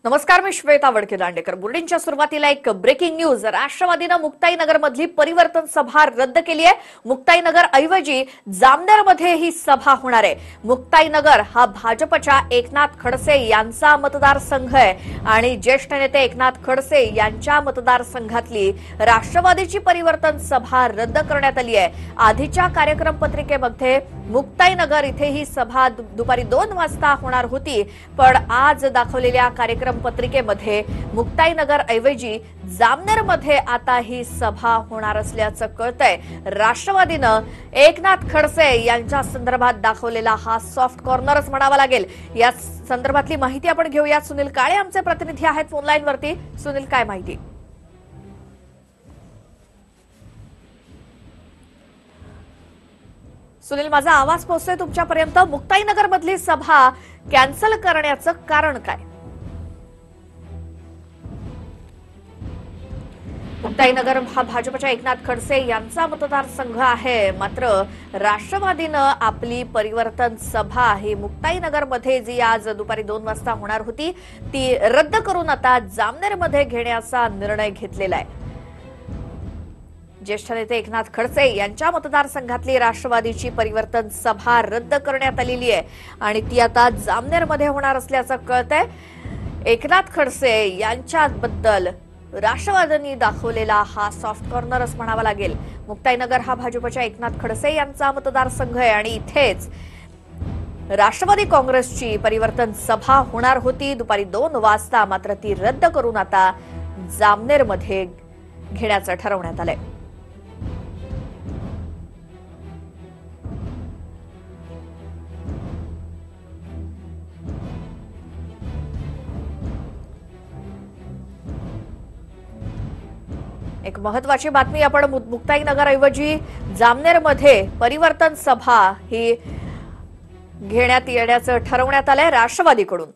नमस्कार, मी श्वेता वडके-दांडेकर। बुलेटिनच्या सुरुवातीला एक ब्रेकिंग न्यूज। राष्ट्रवादीने मुक्ताईनगर मधली परिवर्तन सभा रद्द केली आहे। मुक्ताईनगर ऐवजी जामनेरमध्ये ही सभा होणार आहे। मुक्ताईनगर हा भाजपच्या एकनाथ खडसे यांचा मतदारसंघ आहे आणि ज्येष्ठ नेते एकनाथ खडसे यांच्या मतदारसंघातली राष्ट्रवादीची परिवर्तन सभा रद्द करण्यात आली आहे। आधीच्या कार्यक्रम पत्रिकेमध्ये मुक्ताईनगर इथे ही सभा दुपारी 2 वाजता होणार होती, पण आज दाखवलेल्या कार्यक्रम पत्रिकेमध्ये मुक्ताईनगर ऐवजी जामनेरमध्ये आता ही सभा होणार असल्याचं कळतंय। राष्ट्रवादीनं एकनाथ खडसे यांच्या संदर्भात दाखवलेला हा सॉफ्ट कॉर्नरच म्हणावा लागेल। या संदर्भातली माहिती आपण घेऊया। सुनील काळे आमचे प्रतिनिधी आहेत फोन लाईन वरती। सुनील, काय माहिती? सुनील, माझा आवाज पोहोचतोय तुमच्यापर्यंत। मुक्ताईनगर मधली सभा कॅन्सल करण्याचं कारण काय? मुक्ताईनगर हा भाजपच्या एकनाथ खडसे यांचा मतदारसंघ आहे, मात्र राष्ट्रवादीनं आपली परिवर्तन सभा ही मुक्ताईनगरमध्ये जी आज दुपारी 2 वाजता होणार होती ती रद्द करून आता जामनेरमध्ये घेण्याचा निर्णय घेतलेला आहे। ज्येष्ठ नेते एकनाथ खडसे यांच्या मतदारसंघातली राष्ट्रवादीची परिवर्तन सभा रद्द करण्यात आलेली आहे आणि ती आता जामनेरमध्ये होणार असल्याचं कळतंय। एकनाथ खडसे यांच्याबद्दल राष्ट्रवादीने दाखवलेला हा सॉफ्ट कॉर्नरच म्हणावा लागेल। मुक्ताईनगर हा भाजपच्या एकनाथ खडसे यांचा मतदारसंघ आहे आणि इथेच राष्ट्रवादी काँग्रेसची परिवर्तन सभा होणार होती दुपारी 2 वाजता, मात्र ती रद्द करून आता जामनेरमध्ये घेण्याचं ठरवण्यात आलंय। एक महत्वाची बातमी, आपण मुक्ताईनगर ऐवजी जामनेरमध्ये परिवर्तन सभा ही घेण्यात येण्याचं ठरवण्यात आलंय राष्ट्रवादीकडून।